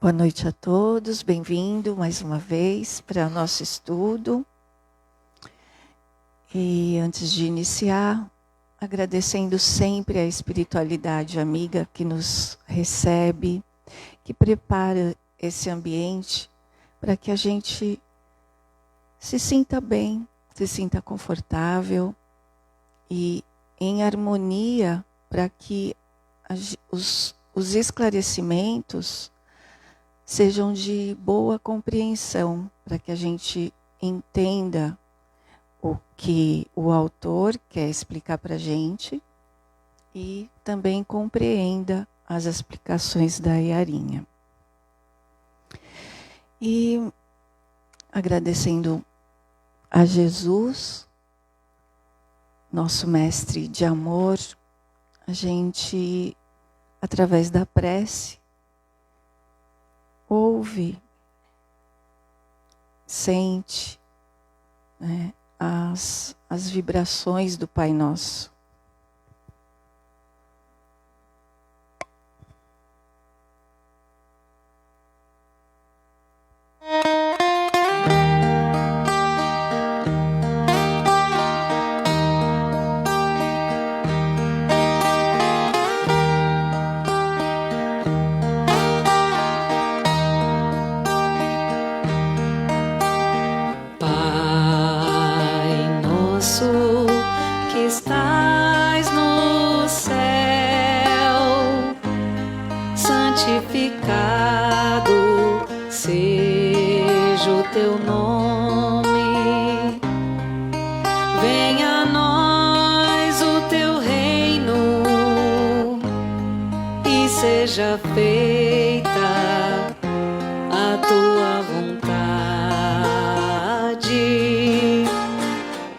Boa noite a todos, bem-vindo mais uma vez para o nosso estudo. E antes de iniciar, agradecendo sempre a espiritualidade amiga que nos recebe, que prepara esse ambiente para que a gente se sinta bem, se sinta confortável e em harmonia para que os esclarecimentos sejam de boa compreensão, para que a gente entenda o que o autor quer explicar para a gente e também compreenda as explicações da Yarinha. E agradecendo a Jesus, nosso mestre de amor, a gente, através da prece, ouve, sente, né, as vibrações do Pai Nosso. Seja feita a tua vontade.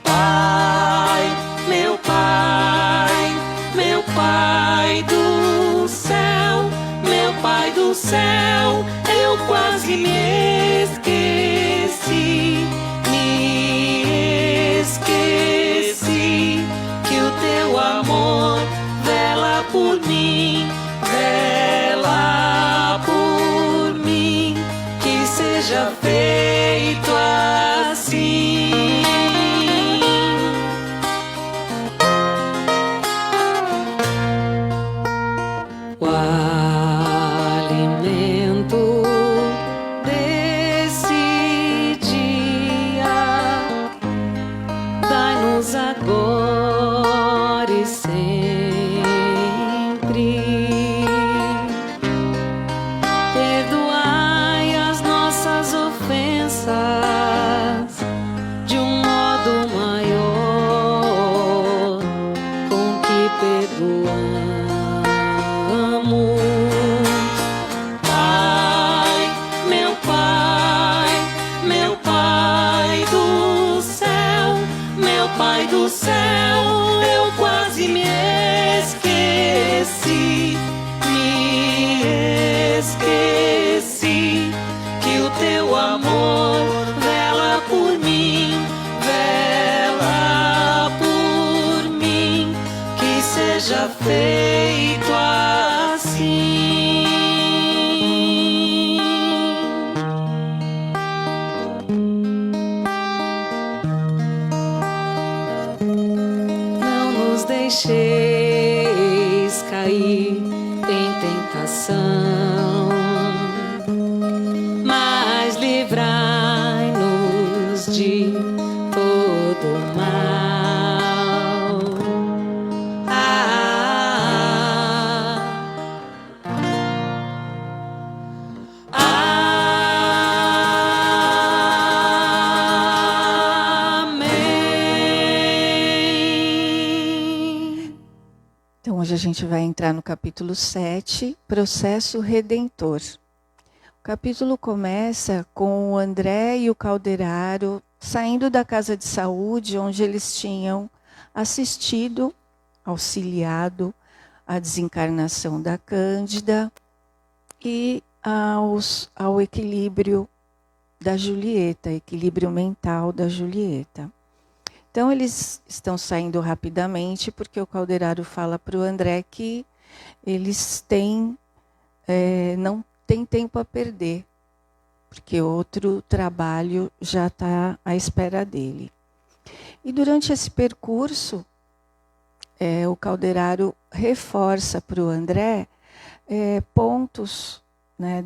Pai, meu Pai, meu Pai do céu, meu Pai do céu, eu quase me esqueci que o teu amor vela por mim. Vela por mim, que seja feito assim. O alimento desse dia, dai-nos agora e sempre. De um modo maior, com que perdoamos. Pai, meu Pai, meu Pai do céu, meu Pai do céu, eu quase me esqueci que o teu amor vela por mim, que seja feito assim. Não nos deixeis cair em tentação, mas livrai-nos de todo mal. Amém. Então hoje a gente vai entrar no capítulo 7, Processo Redentor. O capítulo começa com o André e o Calderaro saindo da casa de saúde, onde eles tinham assistido, auxiliado a desencarnação da Cândida e ao equilíbrio da Julieta, equilíbrio mental da Julieta. Então eles estão saindo rapidamente porque o Calderaro fala para o André que eles têm, não tem tempo a perder, porque outro trabalho já está à espera dele. E durante esse percurso, o Calderaro reforça para o André pontos, né,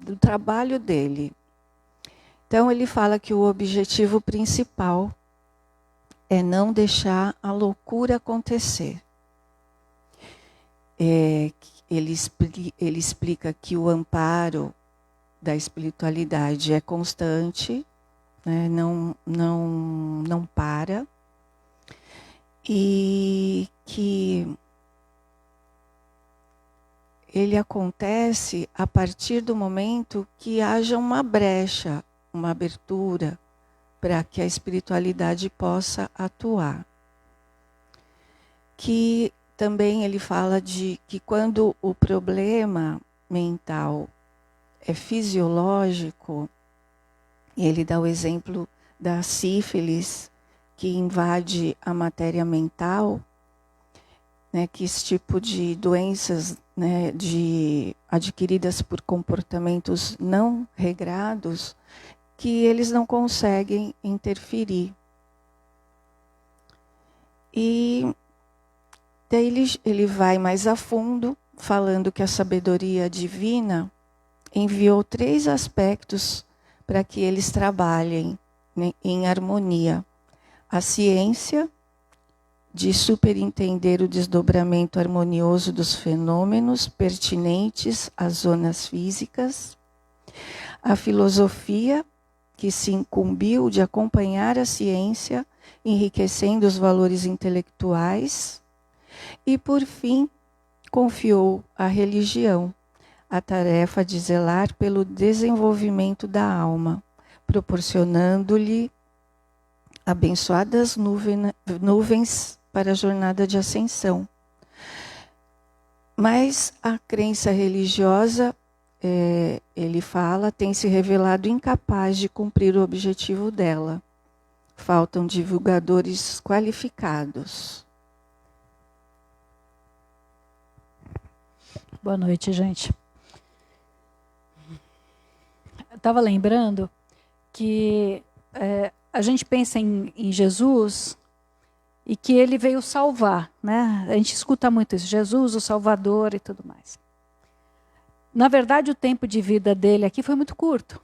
do trabalho dele. Então ele fala que o objetivo principal é não deixar a loucura acontecer. Ele explica que o amparo da espiritualidade é constante, né, não para, e que ele acontece a partir do momento que haja uma brecha, uma abertura, para que a espiritualidade possa atuar. Que também ele fala de que quando o problema mental é fisiológico, ele dá o exemplo da sífilis, que invade a matéria mental, né, que esse tipo de doenças, né, adquiridas por comportamentos não regrados, que eles não conseguem interferir. E daí ele vai mais a fundo, falando que a sabedoria divina enviou 3 aspectos para que eles trabalhem, né, em harmonia. A ciência, de superentender o desdobramento harmonioso dos fenômenos pertinentes às zonas físicas. A filosofia, que se incumbiu de acompanhar a ciência, enriquecendo os valores intelectuais. E, por fim, confiou à religião a tarefa de zelar pelo desenvolvimento da alma, proporcionando-lhe abençoadas nuvens para a jornada de ascensão. Mas a crença religiosa, ele fala, tem se revelado incapaz de cumprir o objetivo dela. Faltam divulgadores qualificados. Boa noite, gente. Eu estava lembrando que a gente pensa em Jesus e que ele veio salvar, né? A gente escuta muito isso, Jesus, o Salvador e tudo mais. Na verdade, o tempo de vida dele aqui foi muito curto,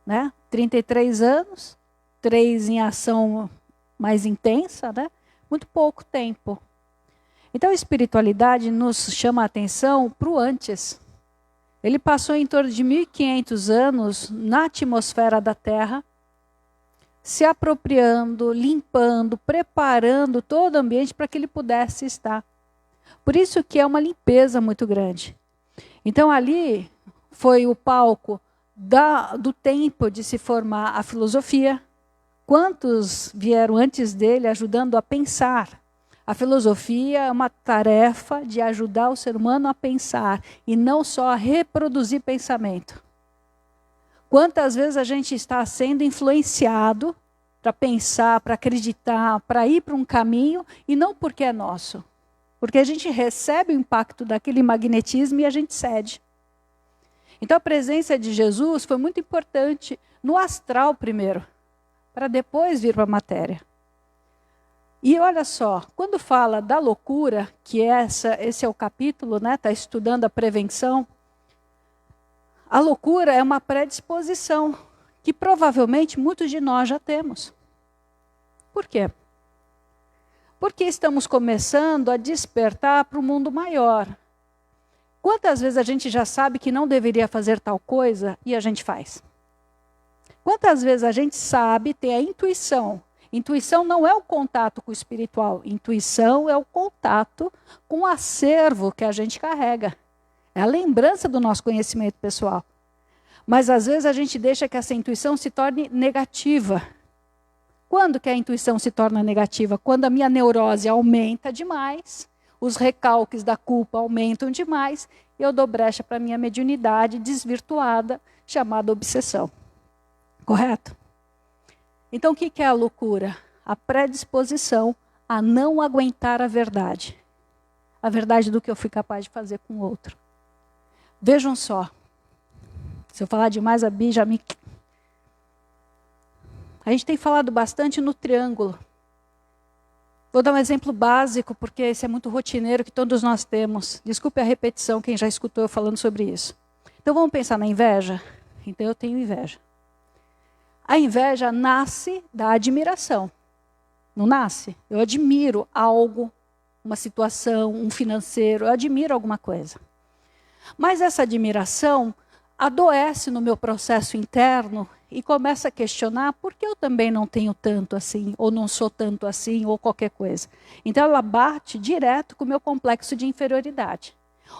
né? 33 anos, 3 em ação mais intensa, né? Muito pouco tempo. Então, a espiritualidade nos chama a atenção para o antes. Ele passou em torno de 1.500 anos na atmosfera da Terra, se apropriando, limpando, preparando todo o ambiente para que ele pudesse estar. Por isso que é uma limpeza muito grande. Então ali foi o palco do tempo de se formar a filosofia. Quantos vieram antes dele ajudando a pensar? A filosofia é uma tarefa de ajudar o ser humano a pensar e não só a reproduzir pensamento. Quantas vezes a gente está sendo influenciado para pensar, para acreditar, para ir para um caminho, e não porque é nosso. Porque a gente recebe o impacto daquele magnetismo e a gente cede. Então a presença de Jesus foi muito importante no astral primeiro, para depois vir para a matéria. E olha só, quando fala da loucura, que esse é o capítulo, né, está estudando a prevenção, a loucura é uma predisposição que provavelmente muitos de nós já temos. Por quê? Porque estamos começando a despertar para o mundo maior. Quantas vezes a gente já sabe que não deveria fazer tal coisa e a gente faz? Quantas vezes a gente sabe, tem a intuição. Intuição não é o contato com o espiritual. Intuição é o contato com o acervo que a gente carrega. É a lembrança do nosso conhecimento pessoal. Mas às vezes a gente deixa que essa intuição se torne negativa. Quando que a intuição se torna negativa? Quando a minha neurose aumenta demais, os recalques da culpa aumentam demais, e eu dou brecha para a minha mediunidade desvirtuada, chamada obsessão. Correto? Então o que é a loucura? A predisposição a não aguentar a verdade. A verdade do que eu fui capaz de fazer com o outro. Vejam só. Se eu falar demais, a Bi já me... A gente tem falado bastante no triângulo. Vou dar um exemplo básico, porque esse é muito rotineiro que todos nós temos. Desculpe a repetição, quem já escutou eu falando sobre isso. Então vamos pensar na inveja? Então eu tenho inveja. A inveja nasce da admiração. Não nasce? Eu admiro algo, uma situação, um financeiro, eu admiro alguma coisa. Mas essa admiração adoece no meu processo interno e começa a questionar por que eu também não tenho tanto assim, ou não sou tanto assim, ou qualquer coisa. Então ela bate direto com o meu complexo de inferioridade.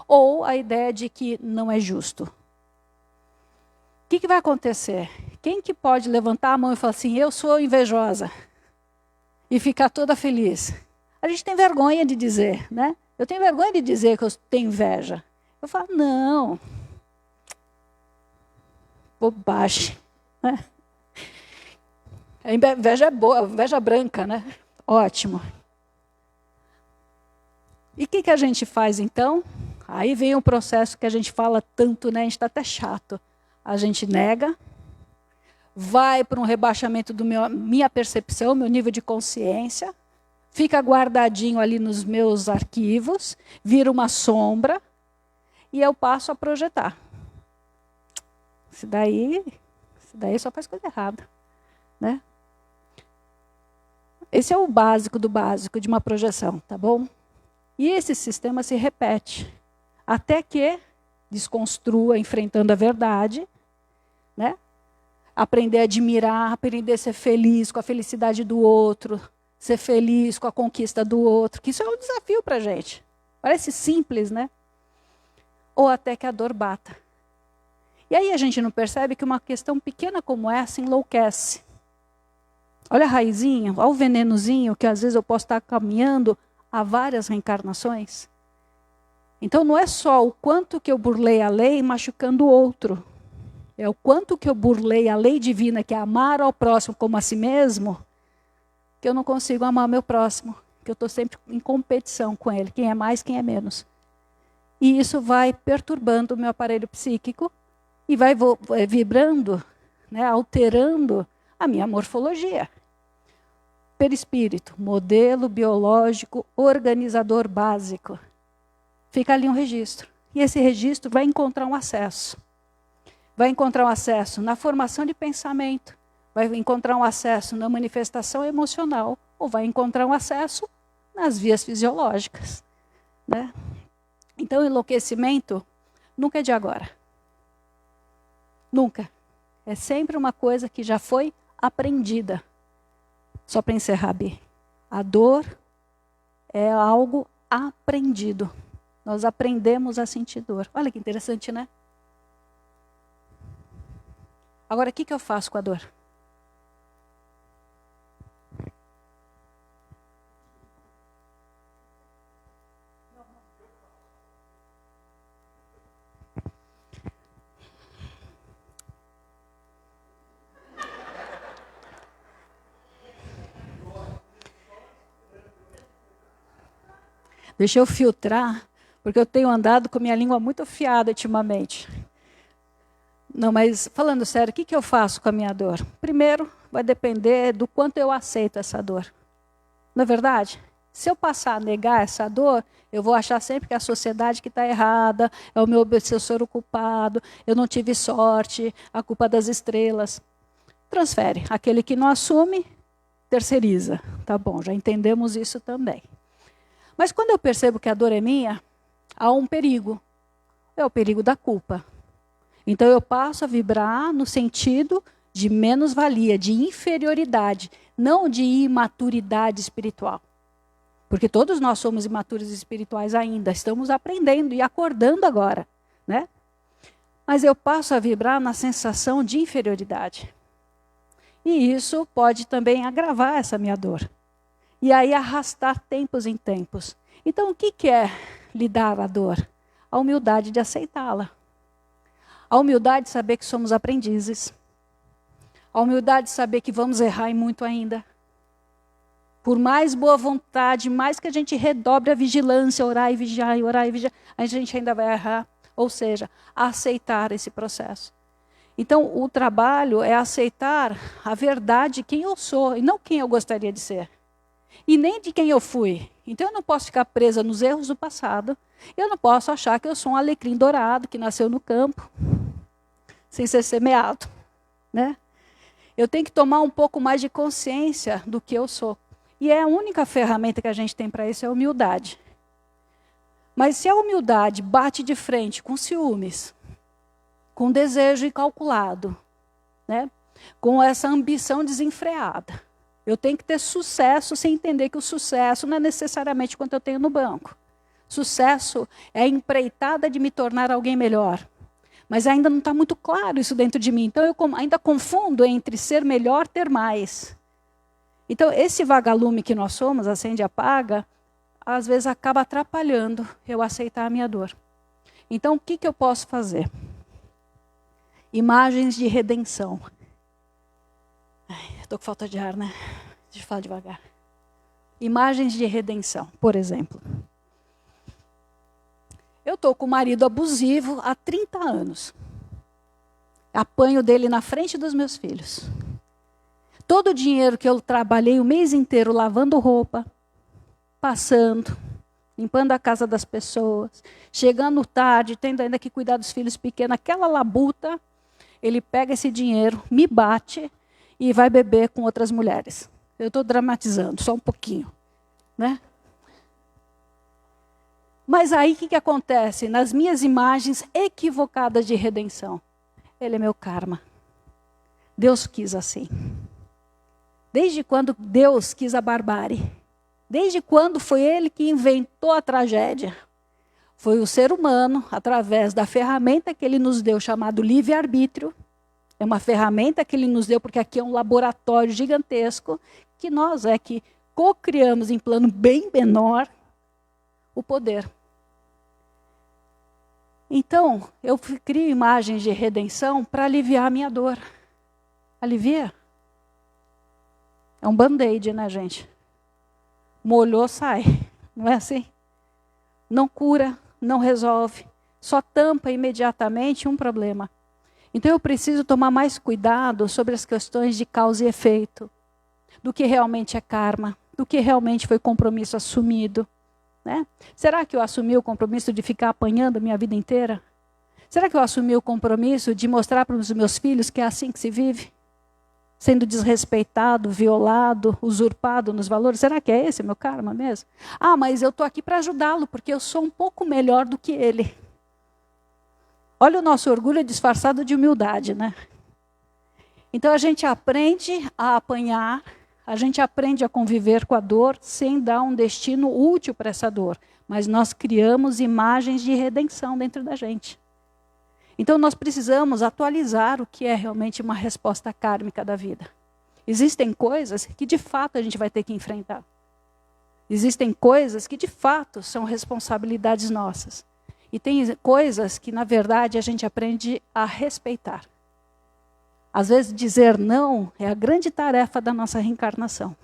Ou a ideia de que não é justo. O que vai acontecer? Quem que pode levantar a mão e falar assim, eu sou invejosa? E ficar toda feliz? A gente tem vergonha de dizer, né? Eu tenho vergonha de dizer que eu tenho inveja. Eu falo, não. Bobagem. Né? A inveja é boa, a inveja branca, né? Ótimo. E o que a gente faz então? Aí vem o processo que a gente fala tanto, né? A gente está até chato. A gente nega, vai para um rebaixamento do minha percepção, meu nível de consciência, fica guardadinho ali nos meus arquivos, vira uma sombra e eu passo a projetar. Isso daí só faz coisa errada, né? Esse é o básico do básico de uma projeção, tá bom? E esse sistema se repete até que desconstrua, enfrentando a verdade, né? Aprender a admirar, aprender a ser feliz com a felicidade do outro, ser feliz com a conquista do outro, que isso é um desafio para a gente. Parece simples, né? Ou até que a dor bata. E aí a gente não percebe que uma questão pequena como essa enlouquece. Olha a raizinha, olha o venenozinho que às vezes eu posso estar caminhando há várias reencarnações. Então não é só o quanto que eu burlei a lei machucando o outro. É o quanto que eu burlei a lei divina, que é amar ao próximo como a si mesmo, que eu não consigo amar o meu próximo. Que eu estou sempre em competição com ele. Quem é mais, quem é menos. E isso vai perturbando o meu aparelho psíquico e vai vibrando, né, alterando a minha morfologia. Perispírito, modelo biológico, organizador básico. Fica ali um registro. E esse registro vai encontrar um acesso. Vai encontrar um acesso na formação de pensamento, vai encontrar um acesso na manifestação emocional, ou vai encontrar um acesso nas vias fisiológicas. Né? Então, o enlouquecimento nunca é de agora. Nunca. É sempre uma coisa que já foi aprendida. Só para encerrar, Bi. A dor é algo aprendido. Nós aprendemos a sentir dor. Olha que interessante, né? Agora, o que eu faço com a dor? Deixa eu filtrar, porque eu tenho andado com minha língua muito afiada ultimamente. Não, mas falando sério, o que eu faço com a minha dor? Primeiro, vai depender do quanto eu aceito essa dor. Não é verdade? Se eu passar a negar essa dor, eu vou achar sempre que é a sociedade que está errada, é o meu obsessor o culpado, eu não tive sorte, a culpa das estrelas. Transfere. Aquele que não assume, terceiriza. Tá bom, já entendemos isso também. Mas quando eu percebo que a dor é minha, há um perigo. É o perigo da culpa. Então eu passo a vibrar no sentido de menos-valia, de inferioridade, não de imaturidade espiritual. Porque todos nós somos imaturos espirituais ainda, estamos aprendendo e acordando agora, né? Mas eu passo a vibrar na sensação de inferioridade. E isso pode também agravar essa minha dor. E aí arrastar tempos em tempos. Então o que é lidar a dor? A humildade de aceitá-la. A humildade de saber que somos aprendizes. A humildade de saber que vamos errar e muito ainda. Por mais boa vontade, mais que a gente redobre a vigilância, orar e vigiar, a gente ainda vai errar. Ou seja, aceitar esse processo. Então, o trabalho é aceitar a verdade, quem eu sou, e não quem eu gostaria de ser. E nem de quem eu fui. Então, eu não posso ficar presa nos erros do passado. Eu não posso achar que eu sou um alecrim dourado, que nasceu no campo, sem ser semeado. Né? Eu tenho que tomar um pouco mais de consciência do que eu sou. E a única ferramenta que a gente tem para isso é a humildade. Mas se a humildade bate de frente com ciúmes, com desejo incalculado, né? Com essa ambição desenfreada, eu tenho que ter sucesso sem entender que o sucesso não é necessariamente quanto eu tenho no banco. Sucesso é a empreitada de me tornar alguém melhor. Mas ainda não está muito claro isso dentro de mim. Então eu ainda confundo entre ser melhor e ter mais. Então esse vagalume que nós somos, acende e apaga, às vezes acaba atrapalhando eu aceitar a minha dor. Então o que eu posso fazer? Imagens de redenção. Estou com falta de ar, né? Deixa eu falar devagar. Imagens de redenção, por exemplo. Eu estou com um marido abusivo há 30 anos. Apanho dele na frente dos meus filhos. Todo o dinheiro que eu trabalhei o mês inteiro lavando roupa, passando, limpando a casa das pessoas, chegando tarde, tendo ainda que cuidar dos filhos pequenos, aquela labuta, ele pega esse dinheiro, me bate e vai beber com outras mulheres. Eu estou dramatizando, só um pouquinho, né? Mas aí o que acontece? Nas minhas imagens equivocadas de redenção, ele é meu karma. Deus quis assim. Desde quando Deus quis a barbárie? Desde quando foi ele que inventou a tragédia? Foi o ser humano, através da ferramenta que ele nos deu, chamado livre-arbítrio. É uma ferramenta que ele nos deu, porque aqui é um laboratório gigantesco, que nós é que co-criamos em plano bem menor o poder. Então, eu crio imagens de redenção para aliviar a minha dor. Alivia? É um band-aid, né, gente? Molhou, sai. Não é assim? Não cura, não resolve. Só tampa imediatamente um problema. Então, eu preciso tomar mais cuidado sobre as questões de causa e efeito. Do que realmente é karma. Do que realmente foi compromisso assumido. Né? Será que eu assumi o compromisso de ficar apanhando a minha vida inteira? Será que eu assumi o compromisso de mostrar para os meus filhos que é assim que se vive? Sendo desrespeitado, violado, usurpado nos valores? Será que é esse meu karma mesmo? Ah, mas eu estou aqui para ajudá-lo, porque eu sou um pouco melhor do que ele. Olha o nosso orgulho disfarçado de humildade, né? Então a gente aprende a apanhar, a gente aprende a conviver com a dor sem dar um destino útil para essa dor. Mas nós criamos imagens de redenção dentro da gente. Então nós precisamos atualizar o que é realmente uma resposta kármica da vida. Existem coisas que de fato a gente vai ter que enfrentar. Existem coisas que de fato são responsabilidades nossas. E tem coisas que na verdade a gente aprende a respeitar. Às vezes dizer não é a grande tarefa da nossa reencarnação.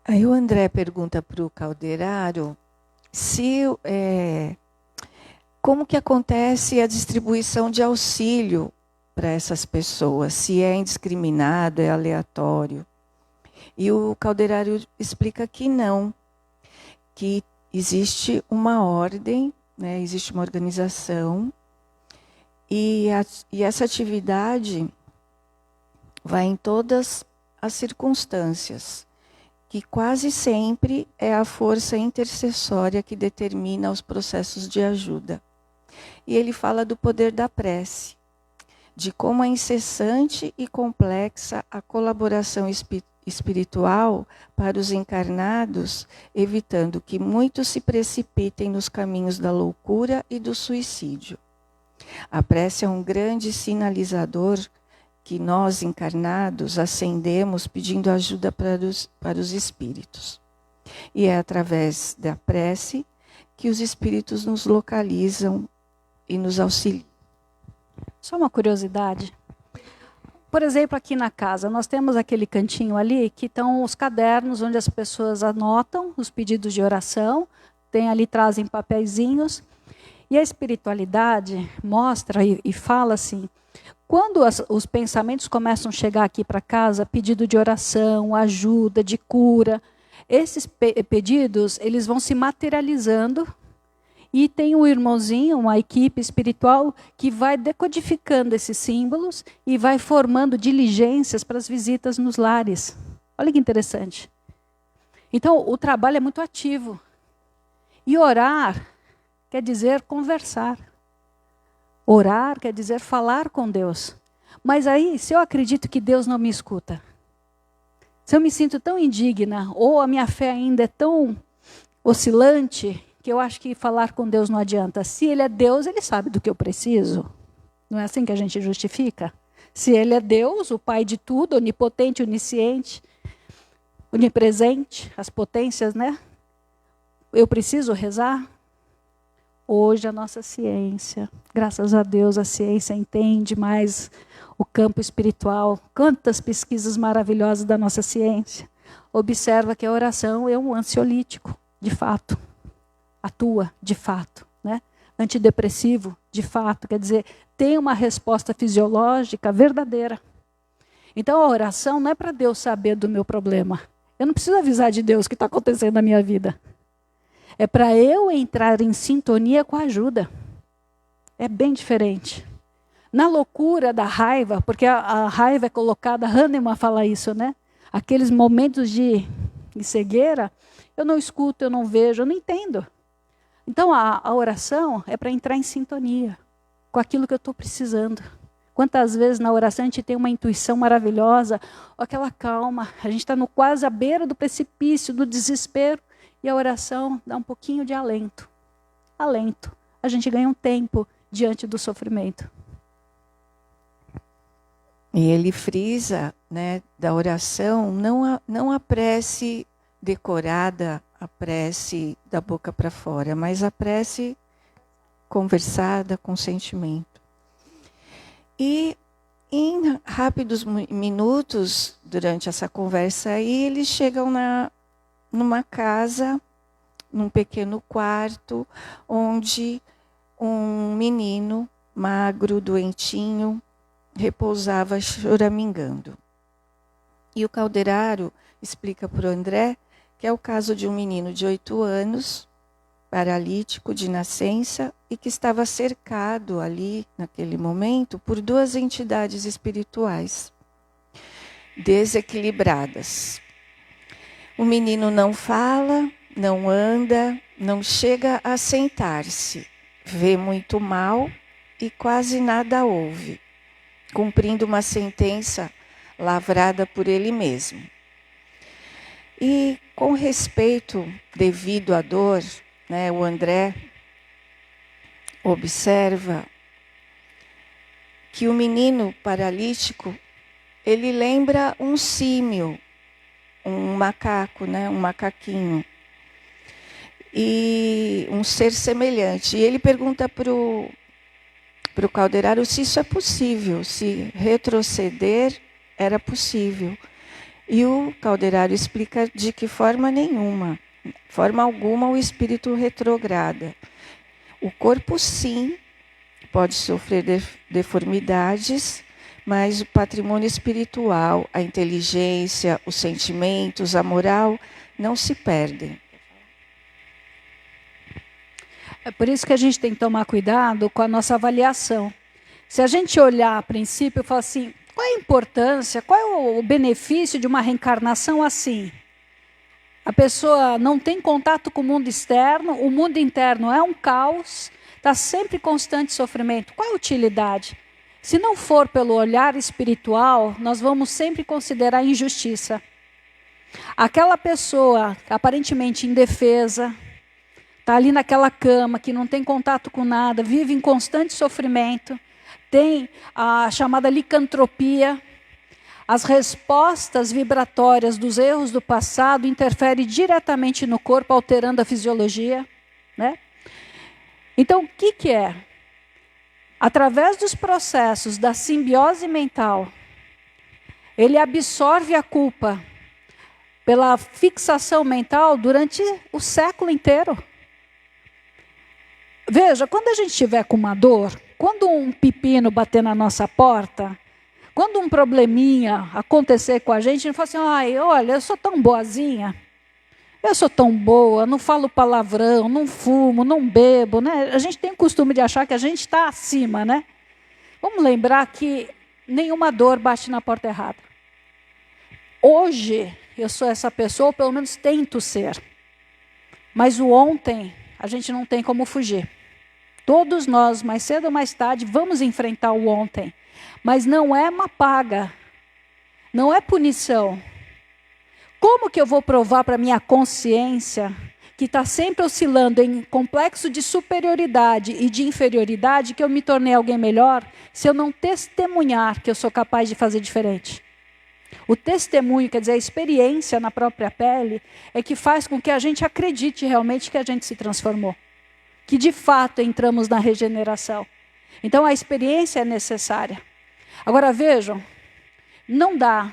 Aí o André pergunta para o Calderaro como que acontece a distribuição de auxílio para essas pessoas, se é indiscriminado, é aleatório. E o Calderaro explica que não, que existe uma ordem, né, existe uma organização, e essa atividade vai em todas as circunstâncias, que quase sempre é a força intercessória que determina os processos de ajuda. E ele fala do poder da prece, de como é incessante e complexa a colaboração espiritual para os encarnados, evitando que muitos se precipitem nos caminhos da loucura e do suicídio. A prece é um grande sinalizador que nós, encarnados, acendemos pedindo ajuda para os espíritos. E é através da prece que os espíritos nos localizam e nos auxiliam. Só uma curiosidade. Por exemplo, aqui na casa, nós temos aquele cantinho ali que estão os cadernos onde as pessoas anotam os pedidos de oração, tem ali, trazem papeizinhos. E a espiritualidade mostra e fala assim, quando os pensamentos começam a chegar aqui para casa, pedido de oração, ajuda, de cura, esses pedidos, eles vão se materializando. E tem um irmãozinho, uma equipe espiritual, que vai decodificando esses símbolos e vai formando diligências para as visitas nos lares. Olha que interessante. Então, o trabalho é muito ativo. E orar quer dizer conversar. Orar quer dizer falar com Deus. Mas aí, se eu acredito que Deus não me escuta, se eu me sinto tão indigna, ou a minha fé ainda é tão oscilante, que eu acho que falar com Deus não adianta. Se Ele é Deus, Ele sabe do que eu preciso. Não é assim que a gente justifica? Se Ele é Deus, o Pai de tudo, onipotente, onisciente, onipresente, as potências, né? Eu preciso rezar? Hoje a nossa ciência, graças a Deus, a ciência entende mais o campo espiritual. Quantas pesquisas maravilhosas da nossa ciência. Observa que a oração é um ansiolítico, de fato. Atua, de fato, né? Antidepressivo, de fato, quer dizer, tem uma resposta fisiológica verdadeira. Então a oração não é para Deus saber do meu problema. Eu não preciso avisar de Deus o que está acontecendo na minha vida. É para eu entrar em sintonia com a ajuda. É bem diferente. Na loucura da raiva, porque a raiva é colocada, Hahnemann fala isso, né? Aqueles momentos de cegueira, eu não escuto, eu não vejo, eu não entendo. Então, a oração é para entrar em sintonia com aquilo que eu estou precisando. Quantas vezes na oração a gente tem uma intuição maravilhosa, aquela calma, a gente está quase à beira do precipício, do desespero, e a oração dá um pouquinho de alento. Alento. A gente ganha um tempo diante do sofrimento. E ele frisa, né, da oração, não a prece decorada, a prece da boca para fora, mas a prece conversada com sentimento. E em rápidos minutos, durante essa conversa aí, eles chegam numa casa, num pequeno quarto, onde um menino magro, doentinho, repousava choramingando. E o calderaro explica para o André que é o caso de um menino de 8 anos, paralítico de nascença, e que estava cercado ali, naquele momento, por 2 entidades espirituais desequilibradas. O menino não fala, não anda, não chega a sentar-se, vê muito mal e quase nada ouve, cumprindo uma sentença lavrada por ele mesmo. E com respeito devido à dor, né, o André observa que o menino paralítico, ele lembra um símio, um macaco, né, um macaquinho, e um ser semelhante. E ele pergunta para o calderaro se isso é possível, se retroceder era possível. E o calderaro explica de que forma nenhuma, forma alguma o espírito retrograda. O corpo sim pode sofrer deformidades, mas o patrimônio espiritual, a inteligência, os sentimentos, a moral não se perdem. É por isso que a gente tem que tomar cuidado com a nossa avaliação. Se a gente olhar a princípio e falar assim, qual é a importância, qual é o benefício de uma reencarnação assim? A pessoa não tem contato com o mundo externo, o mundo interno é um caos, está sempre em constante sofrimento. Qual é a utilidade? Se não for pelo olhar espiritual, nós vamos sempre considerar injustiça. Aquela pessoa aparentemente indefesa, está ali naquela cama, que não tem contato com nada, vive em constante sofrimento, tem a chamada licantropia, as respostas vibratórias dos erros do passado interferem diretamente no corpo, alterando a fisiologia, né? Então, o que é? Através dos processos da simbiose mental, Ele absorve a culpa pela fixação mental durante o século inteiro. Veja, quando a gente estiver com uma dor, quando um pepino bater na nossa porta, quando um probleminha acontecer com a gente fala assim, ai, olha, eu sou tão boazinha, eu sou tão boa, não falo palavrão, não fumo, não bebo, né? A gente tem o costume de achar que a gente está acima, né? Vamos lembrar que nenhuma dor bate na porta errada. Hoje eu sou essa pessoa, ou pelo menos tento ser. Mas o ontem a gente não tem como fugir. Todos nós, mais cedo ou mais tarde, vamos enfrentar o ontem. Mas não é uma paga, não é punição. Como que eu vou provar para a minha consciência, que está sempre oscilando em complexo de superioridade e de inferioridade, que eu me tornei alguém melhor, se eu não testemunhar que eu sou capaz de fazer diferente? O testemunho, quer dizer, a experiência na própria pele, é que faz com que a gente acredite realmente que a gente se transformou. Que de fato entramos na regeneração. Então a experiência é necessária. Agora vejam, não dá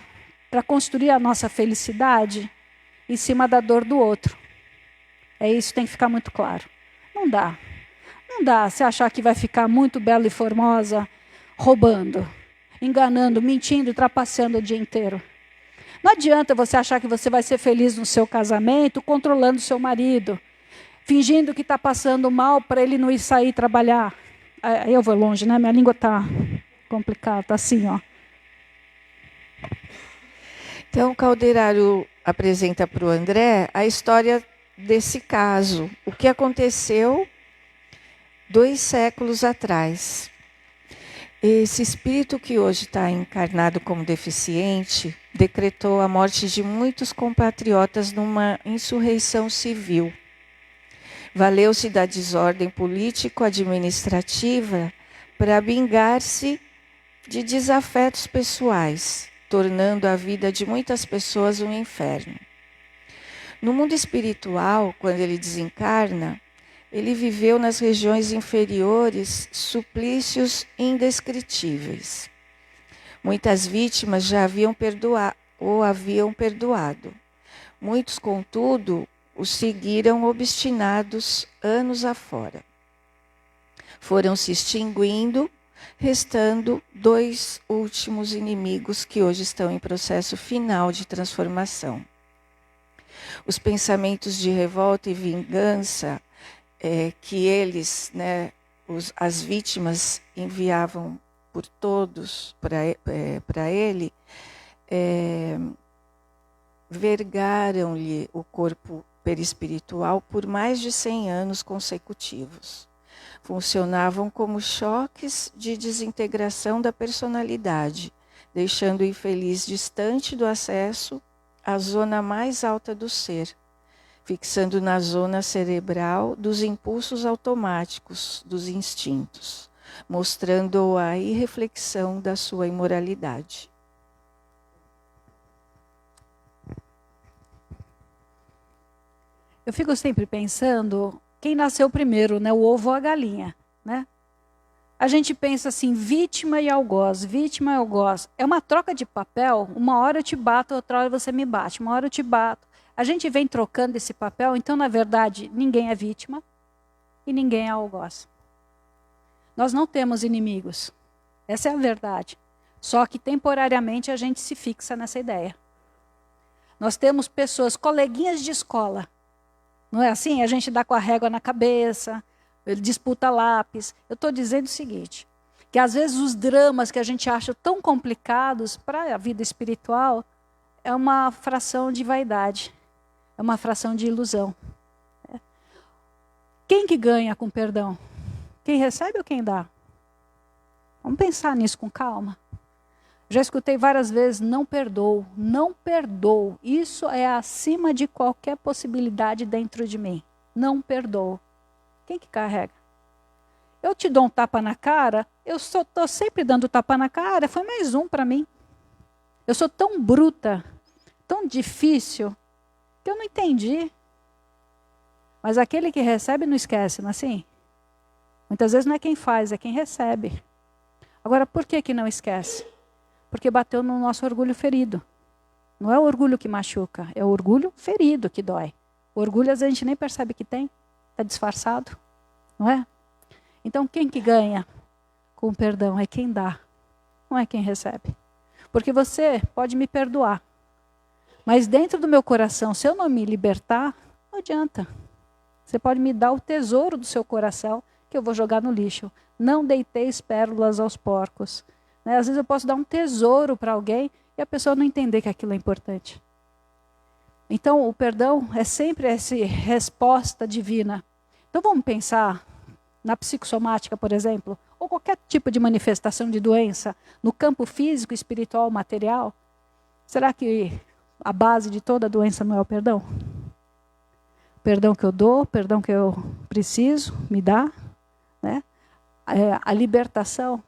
para construir a nossa felicidade em cima da dor do outro. Isso tem que ficar muito claro. Não dá. Não dá você achar que vai ficar muito bela e formosa roubando, enganando, mentindo, trapaceando o dia inteiro. Não adianta você achar que você vai ser feliz no seu casamento controlando o seu marido, fingindo que está passando mal para ele não ir sair trabalhar. Aí eu vou longe, né? Minha língua está complicada, está assim, ó. Então, o Calderaro apresenta para o André a história desse caso. O que aconteceu 2 séculos atrás. Esse espírito que hoje está encarnado como deficiente decretou a morte de muitos compatriotas numa insurreição civil. Valeu-se da desordem político-administrativa para vingar-se de desafetos pessoais, tornando a vida de muitas pessoas um inferno. No mundo espiritual, quando ele desencarna, ele viveu nas regiões inferiores suplícios indescritíveis. Muitas vítimas já haviam perdoado. Muitos, contudo, os seguiram obstinados anos afora. Foram se extinguindo, restando 2 últimos inimigos que hoje estão em processo final de transformação. Os pensamentos de revolta e vingança que eles, as vítimas enviavam por todos para ele, vergaram-lhe o corpo perispiritual por mais de 100 anos consecutivos. Funcionavam como choques de desintegração da personalidade, deixando o infeliz distante do acesso à zona mais alta do ser, fixando na zona cerebral dos impulsos automáticos, dos instintos, mostrando a irreflexão da sua imoralidade. Eu fico sempre pensando, quem nasceu primeiro, né? O ovo ou a galinha, né? A gente pensa assim, vítima e algoz, vítima e algoz. É uma troca de papel, uma hora eu te bato, outra hora você me bate, uma hora eu te bato. A gente vem trocando esse papel, então, na verdade, ninguém é vítima e ninguém é algoz. Nós não temos inimigos. Essa é a verdade. Só que, temporariamente, a gente se fixa nessa ideia. Nós temos pessoas, coleguinhas de escola. Não é assim? A gente dá com a régua na cabeça, ele disputa lápis. Eu estou dizendo o seguinte, que às vezes os dramas que a gente acha tão complicados para a vida espiritual é uma fração de vaidade, é uma fração de ilusão. Quem que ganha com perdão? Quem recebe ou quem dá? Vamos pensar nisso com calma. Já escutei várias vezes, não perdoo, não perdoo. Isso é acima de qualquer possibilidade dentro de mim. Não perdoo. Quem que carrega? Eu te dou um tapa na cara, eu estou sempre dando tapa na cara, foi mais um para mim. Eu sou tão bruta, tão difícil, que eu não entendi. Mas aquele que recebe não esquece, não é assim? Muitas vezes não é quem faz, é quem recebe. Agora, por que não esquece? porque bateu no nosso orgulho ferido. Não é o orgulho que machuca, é o orgulho ferido que dói. O orgulho às vezes a gente nem percebe que tem, está disfarçado, não é? Então quem que ganha com o perdão é quem dá, não é quem recebe. Porque você pode me perdoar, mas dentro do meu coração, se eu não me libertar, não adianta. Você pode me dar o tesouro do seu coração, que eu vou jogar no lixo. Não deiteis pérolas aos porcos. Né? Às vezes eu posso dar um tesouro para alguém e a pessoa não entender que aquilo é importante. Então, o perdão é sempre essa resposta divina. Então, vamos pensar na psicossomática, por exemplo, ou qualquer tipo de manifestação de doença, no campo físico, espiritual, material. Será que a base de toda doença não é o perdão? Perdão que eu dou, perdão que eu preciso me dar, né? A libertação.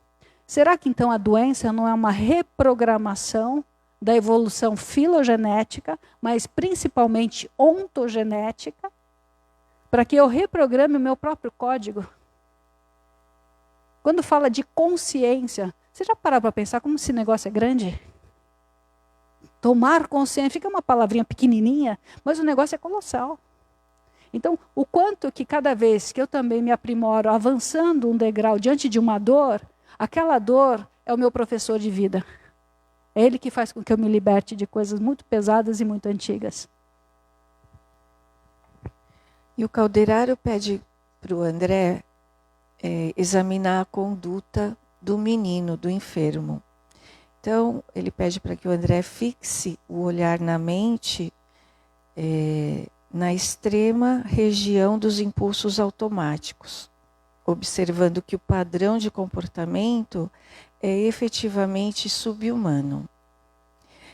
Será que então a doença não é uma reprogramação da evolução filogenética, mas principalmente ontogenética, para que eu reprograme o meu próprio código? Quando fala de consciência, você já parou para pensar como esse negócio é grande? Tomar consciência, fica uma palavrinha pequenininha, mas o negócio é colossal. Então, o quanto que cada vez que eu também me aprimoro, avançando um degrau diante de uma dor, aquela dor é o meu professor de vida. É ele que faz com que eu me liberte de coisas muito pesadas e muito antigas. E o Calderaro pede para o André examinar a conduta do menino, do enfermo. Então, ele pede para que o André fixe o olhar na mente, na extrema região dos impulsos automáticos, observando que o padrão de comportamento é efetivamente subhumano.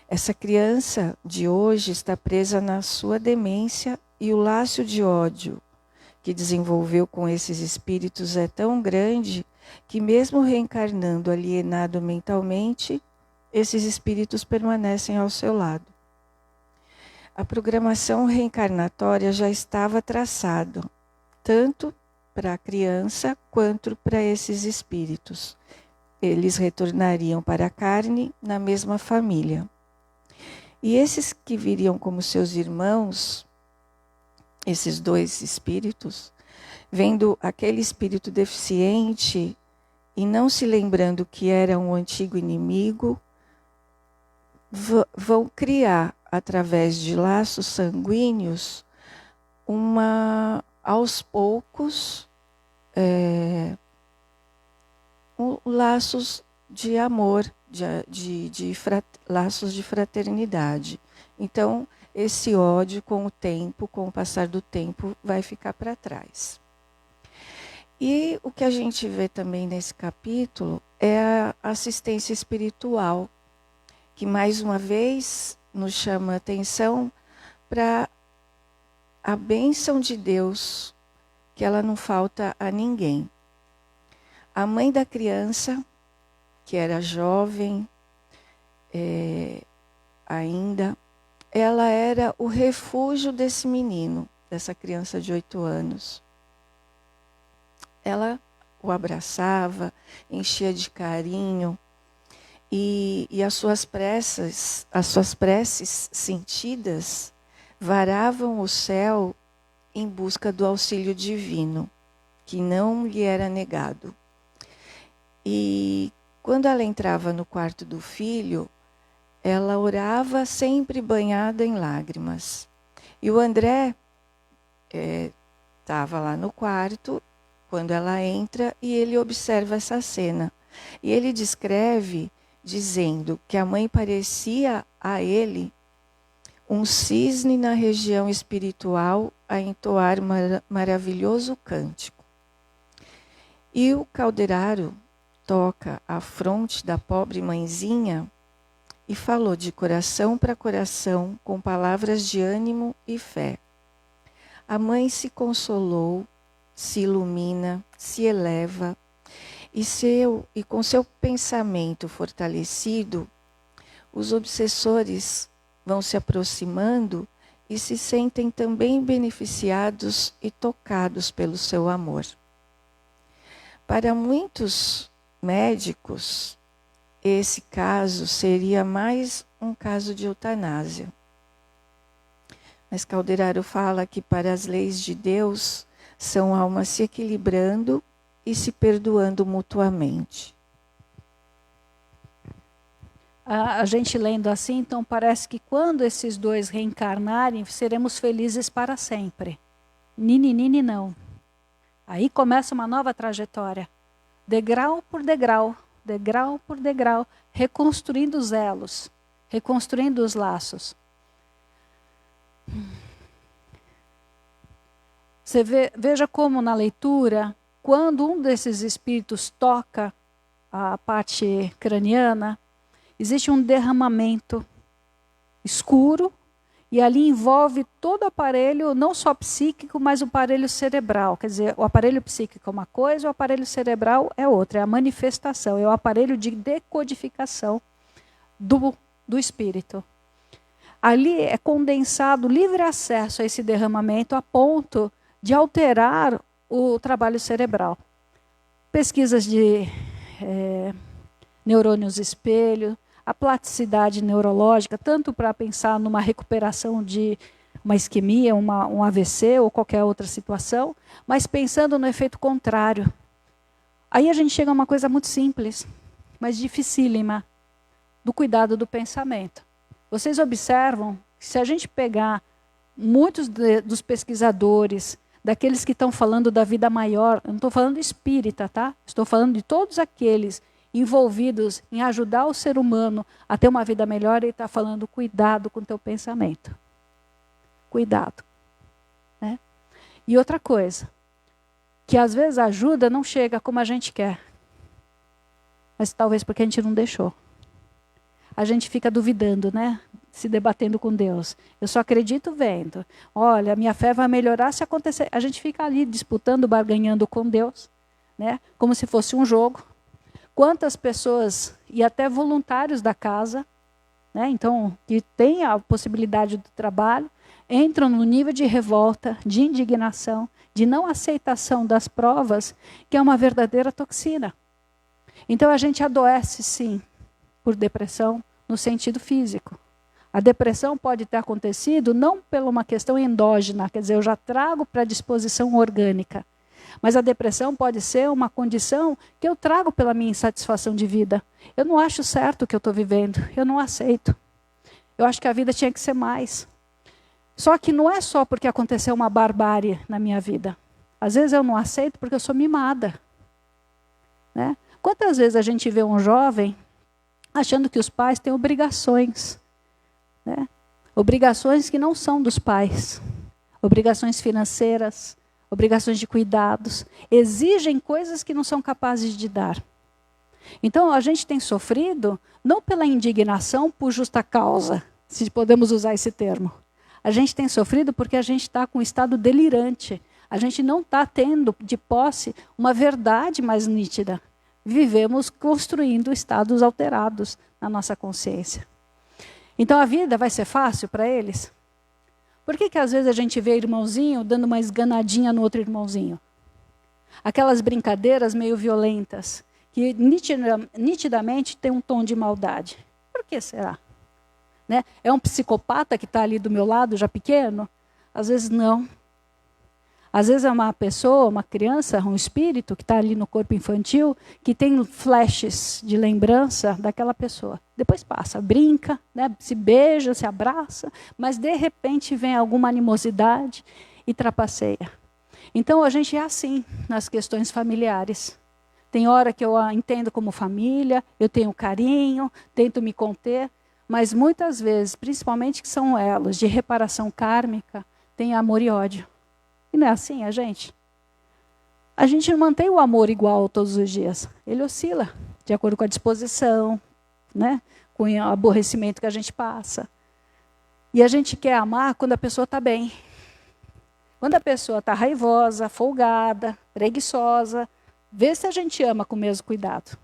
Essa criança de hoje está presa na sua demência e o laço de ódio que desenvolveu com esses espíritos é tão grande que mesmo reencarnando alienado mentalmente, esses espíritos permanecem ao seu lado. A programação reencarnatória já estava traçada, tanto para a criança quanto para esses espíritos. Eles retornariam para a carne na mesma família. E esses que viriam como seus irmãos, esses dois espíritos, vendo aquele espírito deficiente e não se lembrando que era um antigo inimigo, vão criar, através de laços sanguíneos, aos poucos, laços de amor, laços de fraternidade. Então, esse ódio, com o tempo, com o passar do tempo, vai ficar para trás. E o que a gente vê também nesse capítulo é a assistência espiritual, que mais uma vez nos chama a atenção para a bênção de Deus, que ela não falta a ninguém. A mãe da criança, que era jovem ainda, ela era o refúgio desse menino, dessa criança de 8 anos. Ela o abraçava, enchia de carinho, e as suas preces sentidas varavam o céu em busca do auxílio divino, que não lhe era negado. E quando ela entrava no quarto do filho, ela orava sempre banhada em lágrimas. E o André estava lá no quarto, quando ela entra, e ele observa essa cena. E ele descreve, dizendo que a mãe parecia a ele um cisne na região espiritual a entoar maravilhoso cântico. E o Calderaro toca a fronte da pobre mãezinha e falou de coração para coração, com palavras de ânimo e fé. A mãe se consolou, se ilumina, se eleva, e com seu pensamento fortalecido, os obsessores vão se aproximando e se sentem também beneficiados e tocados pelo seu amor. Para muitos médicos, esse caso seria mais um caso de eutanásia. Mas Calderaro fala que para as leis de Deus são almas se equilibrando e se perdoando mutuamente. A gente lendo assim, então parece que quando esses dois reencarnarem, seremos felizes para sempre. Nini, não. Aí começa uma nova trajetória. Degrau por degrau, reconstruindo os elos, reconstruindo os laços. Você veja como na leitura, quando um desses espíritos toca a parte craniana, existe um derramamento escuro e ali envolve todo o aparelho, não só psíquico, mas o aparelho cerebral. Quer dizer, o aparelho psíquico é uma coisa, o aparelho cerebral é outra. É a manifestação, é o aparelho de decodificação do espírito. Ali é condensado livre acesso a esse derramamento a ponto de alterar o trabalho cerebral. Pesquisas de neurônios espelho, a plasticidade neurológica, tanto para pensar numa recuperação de uma isquemia, um AVC ou qualquer outra situação, mas pensando no efeito contrário. Aí a gente chega a uma coisa muito simples, mas dificílima, do cuidado do pensamento. Vocês observam que se a gente pegar muitos dos pesquisadores, daqueles que estão falando da vida maior, eu não estou falando espírita, tá? Estou falando de todos aqueles envolvidos em ajudar o ser humano a ter uma vida melhor, ele está falando cuidado com o teu pensamento. Cuidado. Né? E outra coisa, que às vezes a ajuda não chega como a gente quer, mas talvez porque a gente não deixou. A gente fica duvidando, né? Se debatendo com Deus. Eu só acredito vendo. Olha, minha fé vai melhorar se acontecer. A gente fica ali disputando, barganhando com Deus, né? Como se fosse um jogo. Quantas pessoas, e até voluntários da casa, né? Então, que têm a possibilidade do trabalho, entram no nível de revolta, de indignação, de não aceitação das provas, que é uma verdadeira toxina. Então a gente adoece, sim, por depressão no sentido físico. A depressão pode ter acontecido não por uma questão endógena, quer dizer, eu já trago predisposição orgânica. Mas a depressão pode ser uma condição que eu trago pela minha insatisfação de vida. Eu não acho certo o que eu estou vivendo, eu não aceito. Eu acho que a vida tinha que ser mais. Só que não é só porque aconteceu uma barbárie na minha vida. Às vezes eu não aceito porque eu sou mimada. Né? Quantas vezes a gente vê um jovem achando que os pais têm obrigações, né? Obrigações que não são dos pais, obrigações financeiras, obrigações de cuidados, exigem coisas que não são capazes de dar. Então a gente tem sofrido não pela indignação por justa causa, se podemos usar esse termo. A gente tem sofrido porque a gente está com um estado delirante, a gente não está tendo de posse uma verdade mais nítida. Vivemos construindo estados alterados na nossa consciência. Então a vida vai ser fácil para eles? Por que às vezes a gente vê irmãozinho dando uma esganadinha no outro irmãozinho? Aquelas brincadeiras meio violentas, que nitidamente tem um tom de maldade. Por que será? Né? É um psicopata que está ali do meu lado, já pequeno? Às vezes não. Às vezes é uma pessoa, uma criança, um espírito que está ali no corpo infantil, que tem flashes de lembrança daquela pessoa. Depois passa, brinca, né, se beija, se abraça, mas de repente vem alguma animosidade e trapaceia. Então a gente é assim nas questões familiares. Tem hora que eu a entendo como família, eu tenho carinho, tento me conter, mas muitas vezes, principalmente que são elos de reparação kármica, tem amor e ódio. E não é assim, a gente? A gente não mantém o amor igual todos os dias. Ele oscila, de acordo com a disposição, né? Com o aborrecimento que a gente passa. E a gente quer amar quando a pessoa está bem. Quando a pessoa está raivosa, folgada, preguiçosa, vê se a gente ama com o mesmo cuidado.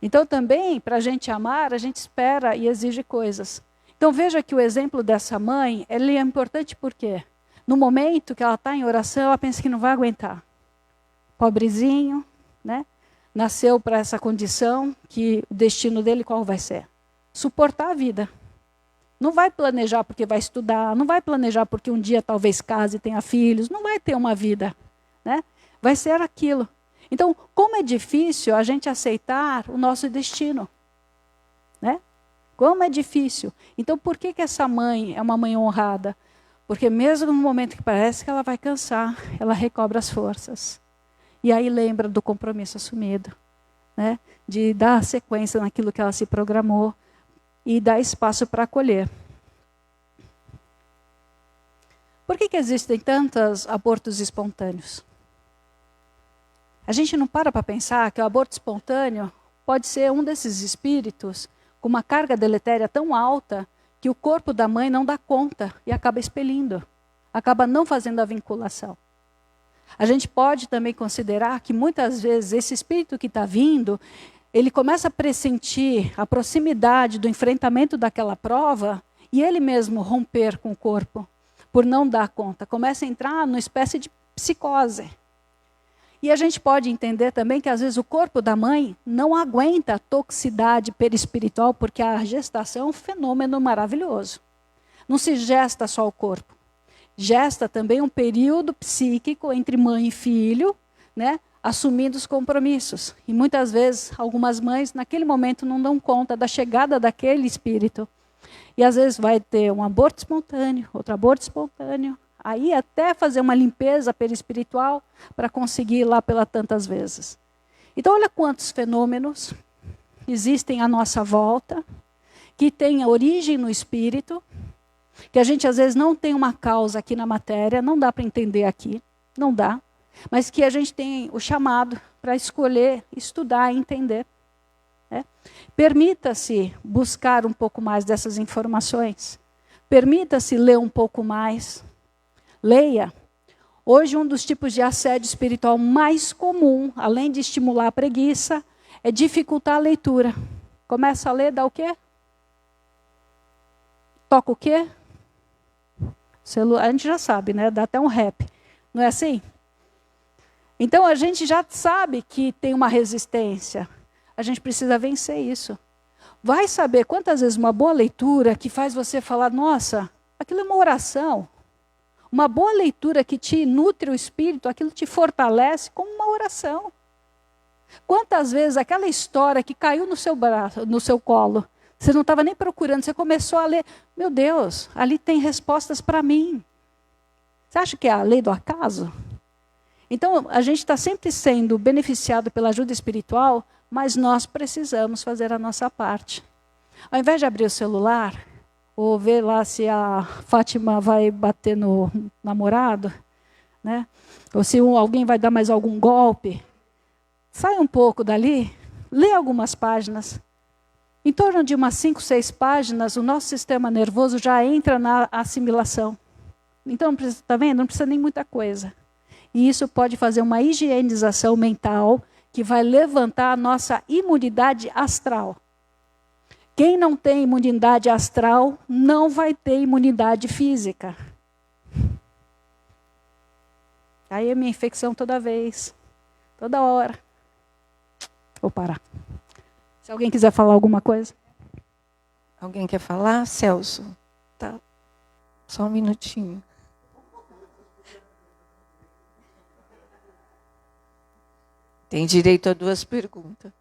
Então também, para a gente amar, a gente espera e exige coisas. Então veja que o exemplo dessa mãe, ele é importante por quê? No momento que ela está em oração, ela pensa que não vai aguentar. Pobrezinho, né? nasceu para essa condição, que o destino dele qual vai ser? Suportar a vida. Não vai planejar porque vai estudar, não vai planejar porque um dia talvez case e tenha filhos, não vai ter uma vida, né? Vai ser aquilo. Então, como é difícil a gente aceitar o nosso destino, né? Como é difícil. Então, por que essa mãe é uma mãe honrada? Porque mesmo no momento que parece que ela vai cansar, ela recobra as forças. E aí lembra do compromisso assumido, né? De dar sequência naquilo que ela se programou e dar espaço para acolher. Por que existem tantos abortos espontâneos? A gente não para pensar que o aborto espontâneo pode ser um desses espíritos com uma carga deletéria tão alta que o corpo da mãe não dá conta e acaba expelindo, acaba não fazendo a vinculação. A gente pode também considerar que muitas vezes esse espírito que está vindo, ele começa a pressentir a proximidade do enfrentamento daquela prova e ele mesmo romper com o corpo, por não dar conta. Começa a entrar numa espécie de psicose. E a gente pode entender também que às vezes o corpo da mãe não aguenta a toxicidade perispiritual, porque a gestação é um fenômeno maravilhoso. Não se gesta só o corpo. Gesta também um período psíquico entre mãe e filho, né, assumindo os compromissos. E muitas vezes, algumas mães, naquele momento, não dão conta da chegada daquele espírito. E às vezes vai ter um aborto espontâneo, outro aborto espontâneo. Aí até fazer uma limpeza perispiritual para conseguir ir lá pela tantas vezes. Então, olha quantos fenômenos existem à nossa volta, que têm origem no espírito, que a gente às vezes não tem uma causa aqui na matéria, não dá para entender aqui, não dá, mas que a gente tem o chamado para escolher, estudar e entender. Né? Permita-se buscar um pouco mais dessas informações, permita-se ler um pouco mais, leia. Hoje um dos tipos de assédio espiritual mais comum, além de estimular a preguiça, é dificultar a leitura. Começa a ler, dá o quê? Toca o quê? Celular, a gente já sabe, né? Dá até um rap. Não é assim? Então a gente já sabe que tem uma resistência. A gente precisa vencer isso. Vai saber quantas vezes uma boa leitura que faz você falar, nossa, aquilo é uma oração. Uma boa leitura que te nutre o espírito, aquilo te fortalece como uma oração. Quantas vezes aquela história que caiu no seu braço, no seu colo, você não estava nem procurando, você começou a ler, meu Deus, ali tem respostas para mim. Você acha que é a lei do acaso? Então, a gente está sempre sendo beneficiado pela ajuda espiritual, mas nós precisamos fazer a nossa parte. Ao invés de abrir o celular, ou ver lá se a Fátima vai bater no namorado, né? Ou se alguém vai dar mais algum golpe, sai um pouco dali, lê algumas páginas. Em torno de umas 5, 6 páginas, o nosso sistema nervoso já entra na assimilação. Então, está vendo? Não precisa nem muita coisa. E isso pode fazer uma higienização mental que vai levantar a nossa imunidade astral. Quem não tem imunidade astral não vai ter imunidade física. Aí é minha infecção toda vez, toda hora. Vou parar. Se alguém quiser falar alguma coisa. Alguém quer falar? Celso? Tá. Só um minutinho. Tem direito a 2 perguntas.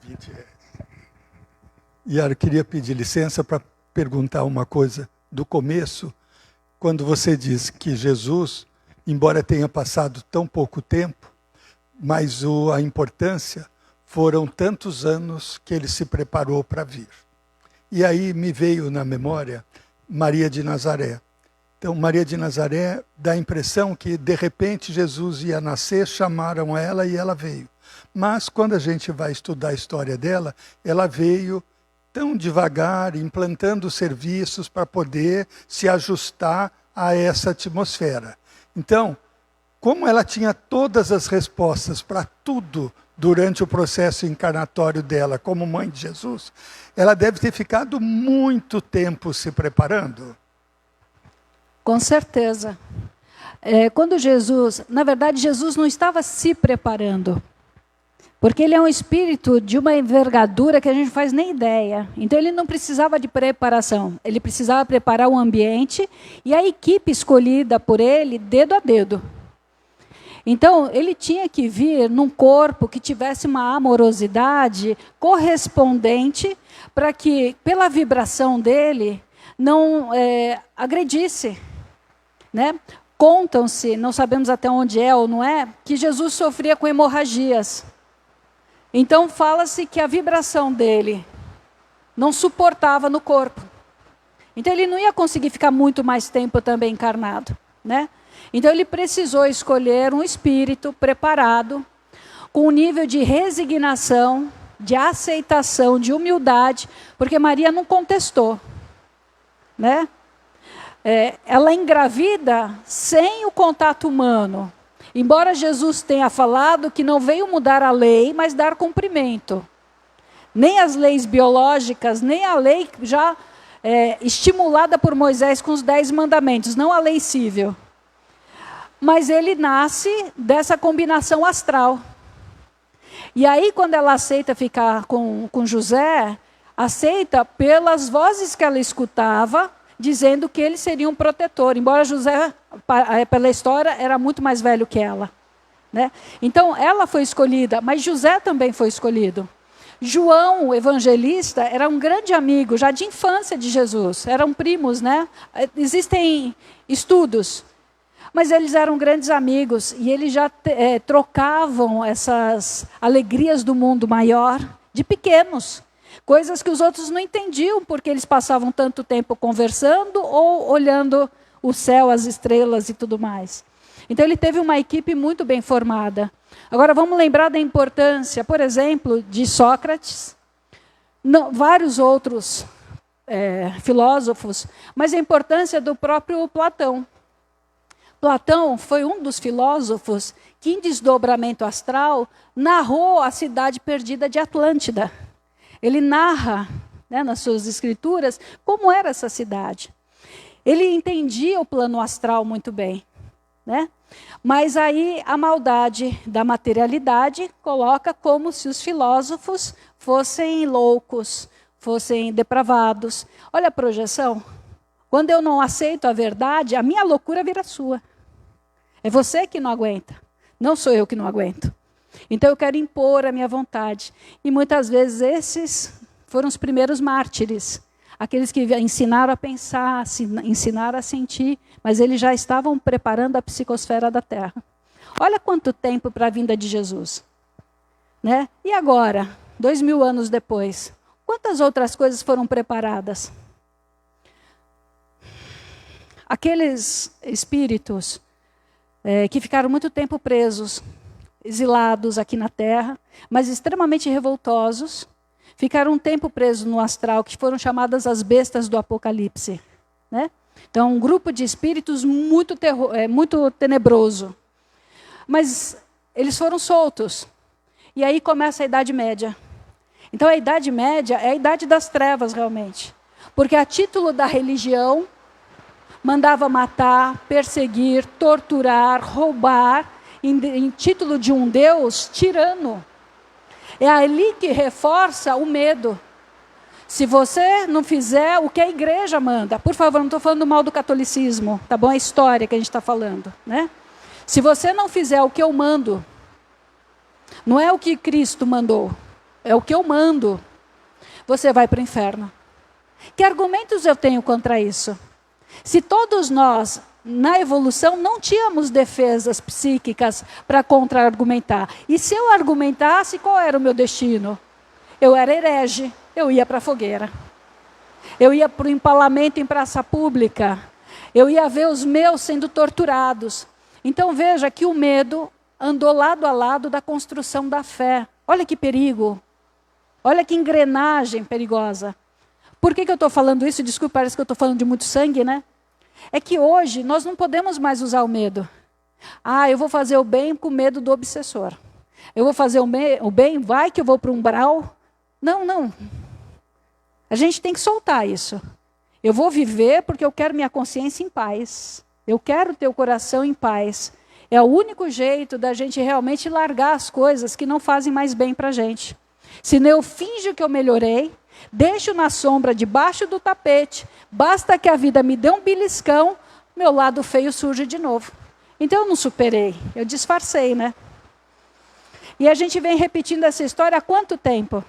20 reais. Yara, eu queria pedir licença para perguntar uma coisa do começo, quando você diz que Jesus, embora tenha passado tão pouco tempo, mas a importância foram tantos anos que ele se preparou para vir. E aí me veio na memória Maria de Nazaré. Então, Maria de Nazaré dá a impressão que, de repente, Jesus ia nascer, chamaram ela e ela veio. Mas, quando a gente vai estudar a história dela, ela veio tão devagar, implantando serviços para poder se ajustar a essa atmosfera. Então, como ela tinha todas as respostas para tudo durante o processo encarnatório dela como mãe de Jesus, ela deve ter ficado muito tempo se preparando. Com certeza. Quando Jesus, na verdade, Jesus não estava se preparando. Porque ele é um espírito de uma envergadura que a gente não faz nem ideia. Então ele não precisava de preparação. Ele precisava preparar o ambiente e a equipe escolhida por ele, dedo a dedo. Então ele tinha que vir num corpo que tivesse uma amorosidade correspondente para que, pela vibração dele, não agredisse. Né? Contam-se, não sabemos até onde é ou não é, que Jesus sofria com hemorragias. Então fala-se que a vibração dele não suportava no corpo. Então ele não ia conseguir ficar muito mais tempo também encarnado, né? Então ele precisou escolher um espírito preparado, com um nível de resignação, de aceitação, de humildade, porque Maria não contestou, né? Ela engravida sem o contato humano. Embora Jesus tenha falado que não veio mudar a lei, mas dar cumprimento. Nem as leis biológicas, nem a lei já estimulada por Moisés com os 10 mandamentos, não a lei civil. Mas ele nasce dessa combinação astral. E aí, quando ela aceita ficar com José, aceita pelas vozes que ela escutava, dizendo que ele seria um protetor, embora José, pela história, era muito mais velho que ela. Né? Então, ela foi escolhida, mas José também foi escolhido. João, o evangelista, era um grande amigo, já de infância de Jesus. Eram primos, né? Existem estudos, mas eles eram grandes amigos, e eles já trocavam essas alegrias do mundo maior de pequenos. Coisas que os outros não entendiam, porque eles passavam tanto tempo conversando ou olhando o céu, as estrelas e tudo mais. Então ele teve uma equipe muito bem formada. Agora vamos lembrar da importância, por exemplo, de Sócrates, vários outros filósofos, mas a importância do próprio Platão. Platão foi um dos filósofos que, em desdobramento astral, narrou a cidade perdida de Atlântida. Ele narra, né, nas suas escrituras, como era essa cidade. Ele entendia o plano astral muito bem, né? Mas aí a maldade da materialidade coloca como se os filósofos fossem loucos, fossem depravados. Olha a projeção. Quando eu não aceito a verdade, a minha loucura vira sua. É você que não aguenta, não sou eu que não aguento. Então eu quero impor a minha vontade. E muitas vezes esses foram os primeiros mártires. Aqueles que ensinaram a pensar, ensinaram a sentir, mas eles já estavam preparando a psicosfera da Terra. Olha quanto tempo para a vinda de Jesus. Né? E agora, 2000 anos depois, quantas outras coisas foram preparadas? Aqueles espíritos que ficaram muito tempo presos, exilados aqui na Terra, mas extremamente revoltosos, ficaram um tempo presos no astral, que foram chamadas as bestas do Apocalipse. Né? Então, um grupo de espíritos muito tenebroso. Mas eles foram soltos. E aí começa a Idade Média. Então, a Idade Média é a Idade das Trevas, realmente. Porque a título da religião, mandava matar, perseguir, torturar, roubar, em título de um Deus tirano. É ali que reforça o medo. Se você não fizer o que a igreja manda, por favor, não estou falando mal do catolicismo, tá bom? É a história que a gente está falando, né? Se você não fizer o que eu mando, não é o que Cristo mandou, é o que eu mando, você vai para o inferno. Que argumentos eu tenho contra isso? Se todos nós, na evolução, não tínhamos defesas psíquicas para contra-argumentar. E se eu argumentasse, qual era o meu destino? Eu era herege, eu ia para a fogueira. Eu ia para o empalamento em praça pública. Eu ia ver os meus sendo torturados. Então veja que o medo andou lado a lado da construção da fé. Olha que perigo. Olha que engrenagem perigosa. Por que eu estou falando isso? Desculpa, parece que eu estou falando de muito sangue, né? É que hoje nós não podemos mais usar o medo. Eu vou fazer o bem com medo do obsessor. Eu vou fazer o bem, vai que eu vou para o umbral. Não. A gente tem que soltar isso. Eu vou viver porque eu quero minha consciência em paz. Eu quero ter o coração em paz. É o único jeito da gente realmente largar as coisas que não fazem mais bem para a gente. Senão eu finjo que eu melhorei, deixo na sombra debaixo do tapete, basta que a vida me dê um beliscão, meu lado feio surge de novo. Então eu não superei, eu disfarcei, né? E a gente vem repetindo essa história há quanto tempo?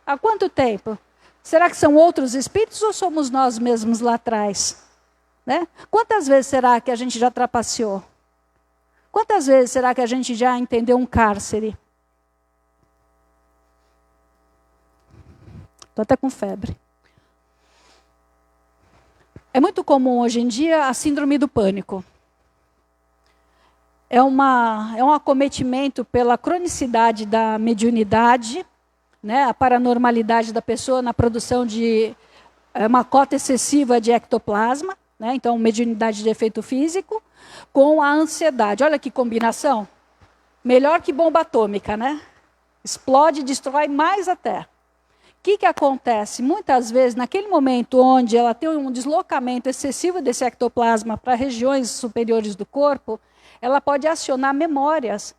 Há quanto tempo? Será que são outros espíritos ou somos nós mesmos lá atrás? Né? Quantas vezes será que a gente já trapaceou? Quantas vezes será que a gente já entendeu um cárcere? Estou até com febre. É muito comum hoje em dia a síndrome do pânico. É um acometimento pela cronicidade da mediunidade, né, a paranormalidade da pessoa na produção de uma cota excessiva de ectoplasma, né, então mediunidade de efeito físico, com a ansiedade. Olha que combinação. Melhor que bomba atômica, né? Explode, destrói mais até. O que acontece? Muitas vezes, naquele momento onde ela tem um deslocamento excessivo desse ectoplasma para regiões superiores do corpo, ela pode acionar memórias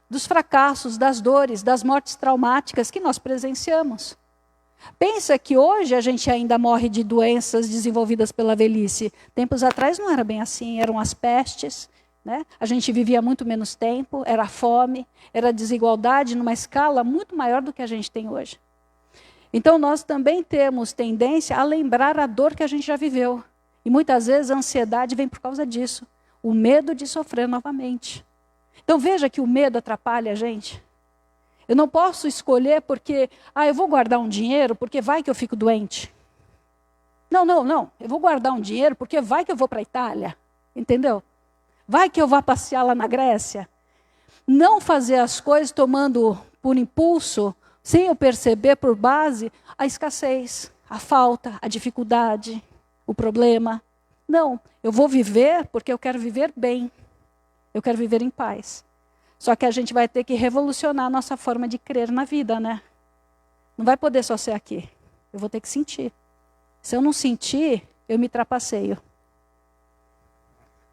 dos fracassos, das dores, das mortes traumáticas que nós presenciamos. Pensa que hoje a gente ainda morre de doenças desenvolvidas pela velhice. Tempos atrás não era bem assim, eram as pestes, né? A gente vivia muito menos tempo, era fome, era desigualdade numa escala muito maior do que a gente tem hoje. Então nós também temos tendência a lembrar a dor que a gente já viveu. E muitas vezes a ansiedade vem por causa disso. O medo de sofrer novamente. Então veja que o medo atrapalha a gente. Eu não posso escolher porque, eu vou guardar um dinheiro porque vai que eu fico doente. Não. Eu vou guardar um dinheiro porque vai que eu vou para a Itália. Entendeu? Vai que eu vá passear lá na Grécia. Não fazer as coisas tomando por impulso, sem eu perceber por base a escassez, a falta, a dificuldade, o problema. Não, eu vou viver porque eu quero viver bem. Eu quero viver em paz. Só que a gente vai ter que revolucionar a nossa forma de crer na vida, né? Não vai poder só ser aqui. Eu vou ter que sentir. Se eu não sentir, eu me trapaceio.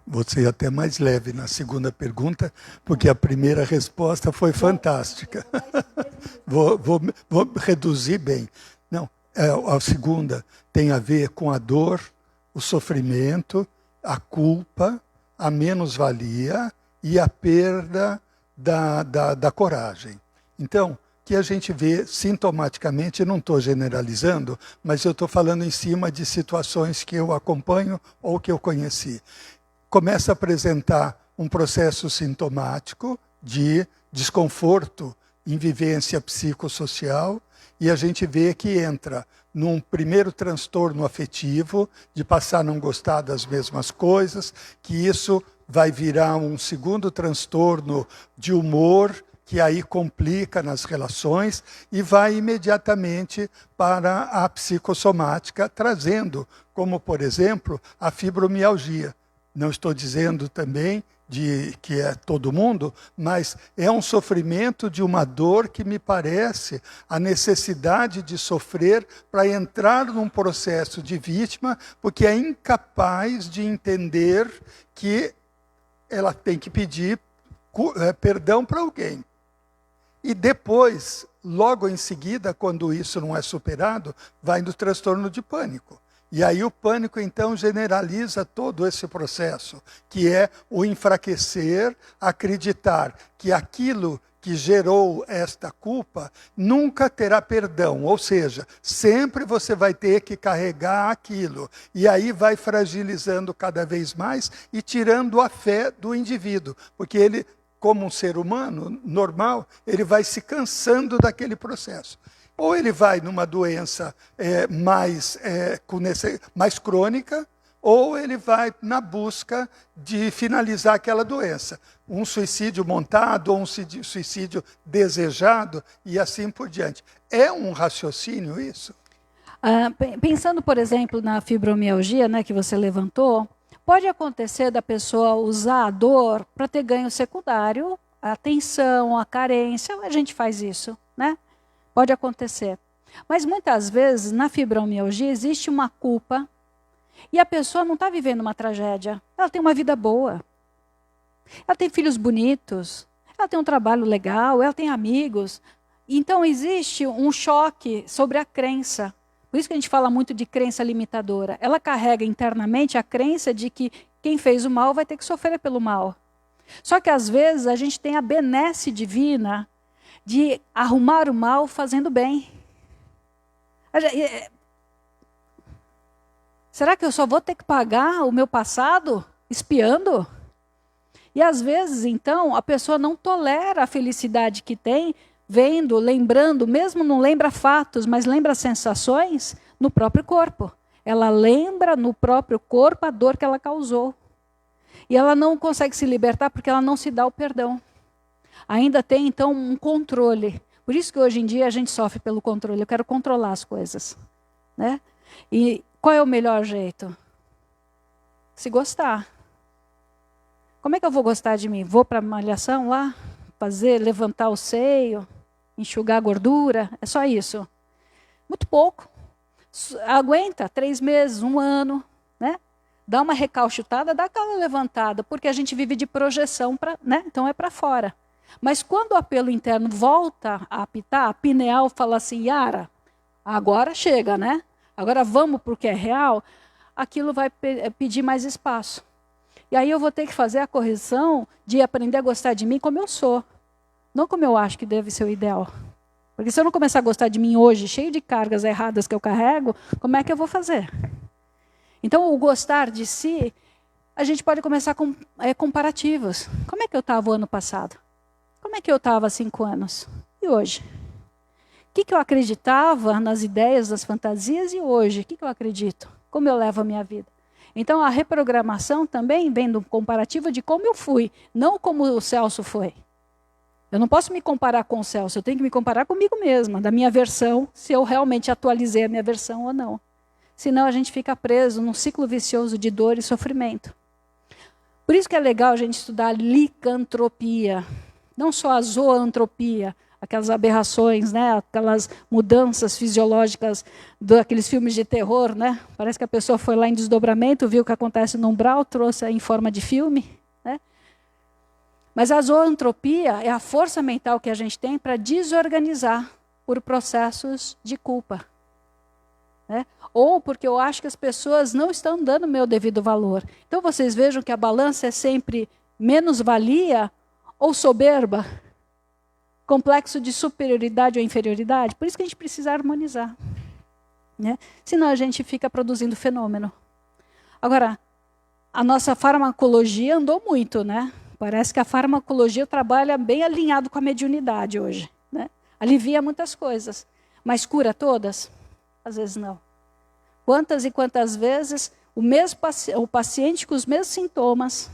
Você é até mais leve na segunda pergunta, porque a primeira resposta foi fantástica. Vou reduzir bem. Não, a segunda tem a ver com a dor, o sofrimento, a culpa, a menos-valia e a perda da coragem. Então, que a gente vê sintomaticamente, não estou generalizando, mas eu estou falando em cima de situações que eu acompanho ou que eu conheci. Começa a apresentar um processo sintomático de desconforto em vivência psicossocial e a gente vê que entra num primeiro transtorno afetivo, de passar a não gostar das mesmas coisas, que isso vai virar um segundo transtorno de humor, que aí complica nas relações e vai imediatamente para a psicossomática, trazendo, como por exemplo, a fibromialgia. Não estou dizendo também que é todo mundo, mas é um sofrimento de uma dor que me parece a necessidade de sofrer para entrar num processo de vítima, porque é incapaz de entender que ela tem que pedir perdão para alguém. E depois, logo em seguida, quando isso não é superado, vai no transtorno de pânico. E aí o pânico, então, generaliza todo esse processo, que é o enfraquecer, acreditar que aquilo que gerou esta culpa nunca terá perdão. Ou seja, sempre você vai ter que carregar aquilo. E aí vai fragilizando cada vez mais e tirando a fé do indivíduo. Porque ele, como um ser humano normal, ele vai se cansando daquele processo. Ou ele vai numa doença mais crônica, ou ele vai na busca de finalizar aquela doença. Um suicídio montado, ou um suicídio desejado, e assim por diante. É um raciocínio isso? Pensando, por exemplo, na fibromialgia, né, que você levantou, pode acontecer da pessoa usar a dor para ter ganho secundário, a tensão, a carência, a gente faz isso, né? Pode acontecer. Mas muitas vezes, na fibromialgia, existe uma culpa, E a pessoa não está vivendo uma tragédia. Ela tem uma vida boa. Ela tem filhos bonitos. Ela tem um trabalho legal. Ela tem amigos. Então existe um choque sobre a crença. Por isso que a gente fala muito de crença limitadora. Ela carrega internamente a crença de que quem fez o mal vai ter que sofrer pelo mal. Só que às vezes a gente tem a benesse divina de arrumar o mal fazendo bem. Será que eu só vou ter que pagar o meu passado espiando? E às vezes, então, a pessoa não tolera a felicidade que tem, vendo, lembrando, mesmo não lembra fatos, mas lembra sensações no próprio corpo. Ela lembra no próprio corpo a dor que ela causou. E ela não consegue se libertar porque ela não se dá o perdão. Ainda tem, então, um controle. Por isso que hoje em dia a gente sofre pelo controle. Eu quero controlar as coisas. Né? E qual é o melhor jeito? Se gostar. Como é que eu vou gostar de mim? Vou para a malhação lá? Levantar o seio? Enxugar a gordura? É só isso. Muito pouco. Aguenta 3 meses, 1 ano. Né? Dá uma recalchutada, dá aquela levantada. Porque a gente vive de projeção, né? Então é para fora. Mas quando o apelo interno volta a apitar, a pineal fala assim, Yara, agora chega, né? Agora vamos para o que é real, aquilo vai pedir mais espaço. E aí eu vou ter que fazer a correção de aprender a gostar de mim como eu sou. Não como eu acho que deve ser o ideal. Porque se eu não começar a gostar de mim hoje, cheio de cargas erradas que eu carrego, como é que eu vou fazer? Então o gostar de si, a gente pode começar com comparativos. Como é que eu estava o ano passado? Como é que eu estava há 5 anos? E hoje? O que eu acreditava nas ideias, nas fantasias, e hoje? O que eu acredito? Como eu levo a minha vida? Então, a reprogramação também vem do comparativo de como eu fui, não como o Celso foi. Eu não posso me comparar com o Celso, eu tenho que me comparar comigo mesma, da minha versão, se eu realmente atualizei a minha versão ou não. Senão, a gente fica preso num ciclo vicioso de dor e sofrimento. Por isso que é legal a gente estudar a licantropia. Não só a zoantropia, aquelas aberrações, né? Aquelas mudanças fisiológicas daqueles filmes de terror, né? Parece que a pessoa foi lá em desdobramento, viu o que acontece no umbral, trouxe em forma de filme. Né? Mas a zoantropia é a força mental que a gente tem para desorganizar por processos de culpa. Né? Ou porque eu acho que as pessoas não estão dando o meu devido valor. Então vocês vejam que a balança é sempre menos-valia ou soberba, complexo de superioridade ou inferioridade. Por isso que a gente precisa harmonizar. Né? Senão a gente fica produzindo fenômeno. Agora, a nossa farmacologia andou muito, né? Parece que a farmacologia trabalha bem alinhado com a mediunidade hoje. Né? Alivia muitas coisas. Mas cura todas? Às vezes não. Quantas e quantas vezes o paciente com os mesmos sintomas,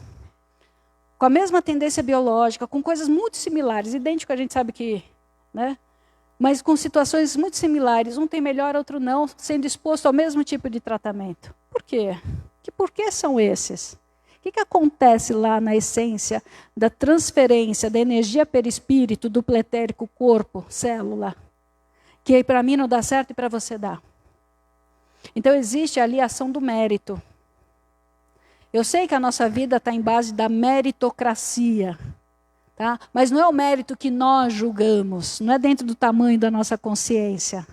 com a mesma tendência biológica, com coisas muito similares, idêntico, a gente sabe que, né? Mas com situações muito similares, um tem melhor, outro não, sendo exposto ao mesmo tipo de tratamento. Por quê? Que por que são esses? O que acontece lá na essência da transferência da energia perispírito, do pletérico corpo, célula, que para mim não dá certo e para você dá? Então existe ali a ação do mérito. Eu sei que a nossa vida está em base da meritocracia, tá? Mas não é o mérito que nós julgamos, não é dentro do tamanho da nossa consciência.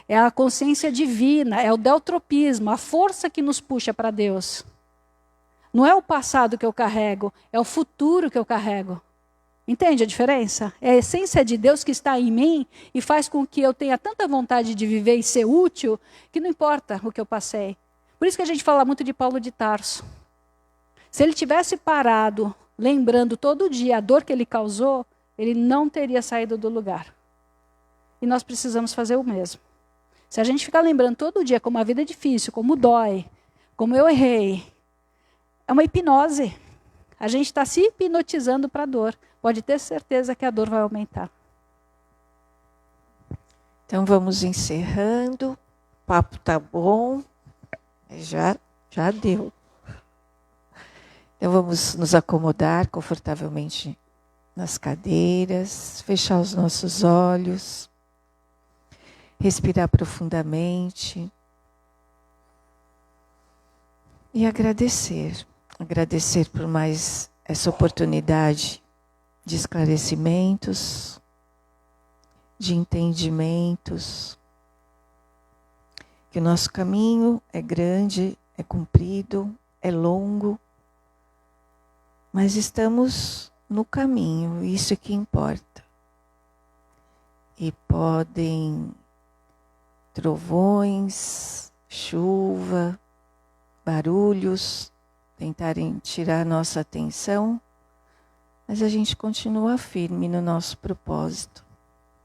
É a consciência divina, é o deutropismo, a força que nos puxa para Deus. Não é o passado que eu carrego, é o futuro que eu carrego. Entende a diferença? É a essência de Deus que está em mim e faz com que eu tenha tanta vontade de viver e ser útil, que não importa o que eu passei. Por isso que a gente fala muito de Paulo de Tarso. Se ele tivesse parado, lembrando todo dia a dor que ele causou, ele não teria saído do lugar. E nós precisamos fazer o mesmo. Se a gente ficar lembrando todo dia como a vida é difícil, como dói, como eu errei, é uma hipnose. A gente está se hipnotizando para a dor. Pode ter certeza que a dor vai aumentar. Então vamos encerrando. O papo está bom. Já deu. Então vamos nos acomodar confortavelmente nas cadeiras, fechar os nossos olhos, respirar profundamente. E agradecer por mais essa oportunidade de esclarecimentos, de entendimentos, que o nosso caminho é grande, é comprido, é longo, mas estamos no caminho, isso é que importa. E podem trovões, chuva, barulhos tentarem tirar nossa atenção, mas a gente continua firme no nosso propósito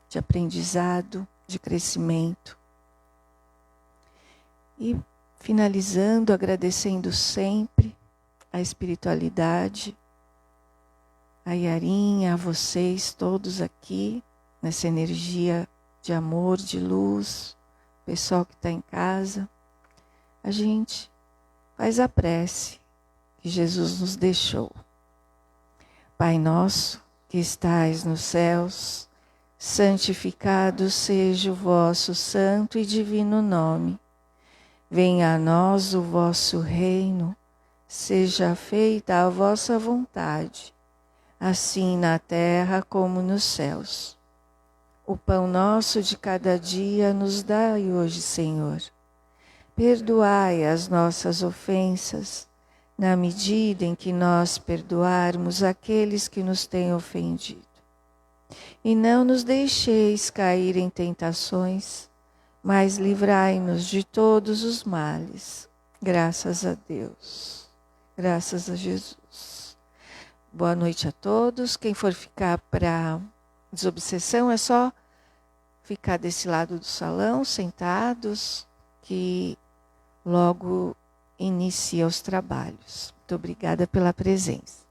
de aprendizado, de crescimento. E finalizando, agradecendo sempre a espiritualidade, a Yarinha, a vocês todos aqui, nessa energia de amor, de luz, pessoal que está em casa. A gente faz a prece que Jesus nos deixou. Pai nosso, que estais nos céus, santificado seja o vosso santo e divino nome. Venha a nós o vosso reino, seja feita a vossa vontade, assim na terra como nos céus. O pão nosso de cada dia nos dai hoje, Senhor. Perdoai as nossas ofensas, na medida em que nós perdoarmos aqueles que nos têm ofendido. E não nos deixeis cair em tentações, mas livrai-nos de todos os males. Graças a Deus. Graças a Jesus. Boa noite a todos. Quem for ficar para desobsessão é só ficar desse lado do salão, sentados, que logo inicia os trabalhos. Muito obrigada pela presença.